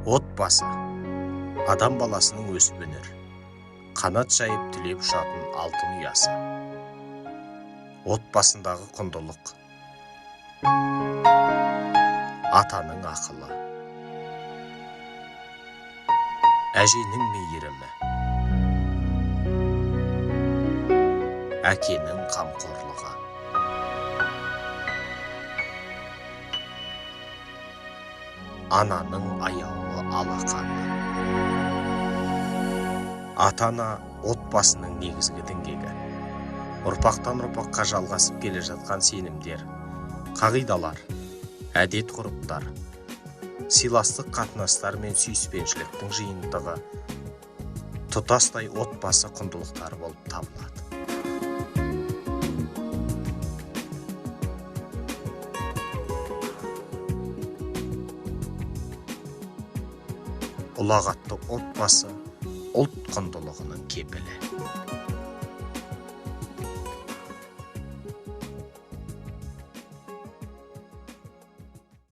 Отбасы адам баласының өсіп өнер, қанат жайып түлеп ұшатын алтын ұясы. Отбасындағы құндылық атаның ақылы, әженің мейірімі, әкенің қамқорлығы. Ананың аяулы алақаны. Ата-ана отбасының негізгі діңгегі. Ұрпақтан ұрпаққа жалғасып келе жатқан сенімдер, қағидалар, әдет-ғұрыптар, сыйластық қатынастар мен сүйіспеншіліктің жиынтығы тұтастай отбасы құндылықтары болып табылады. Ұлағатты отбасы ұлт құндылығының кепілі.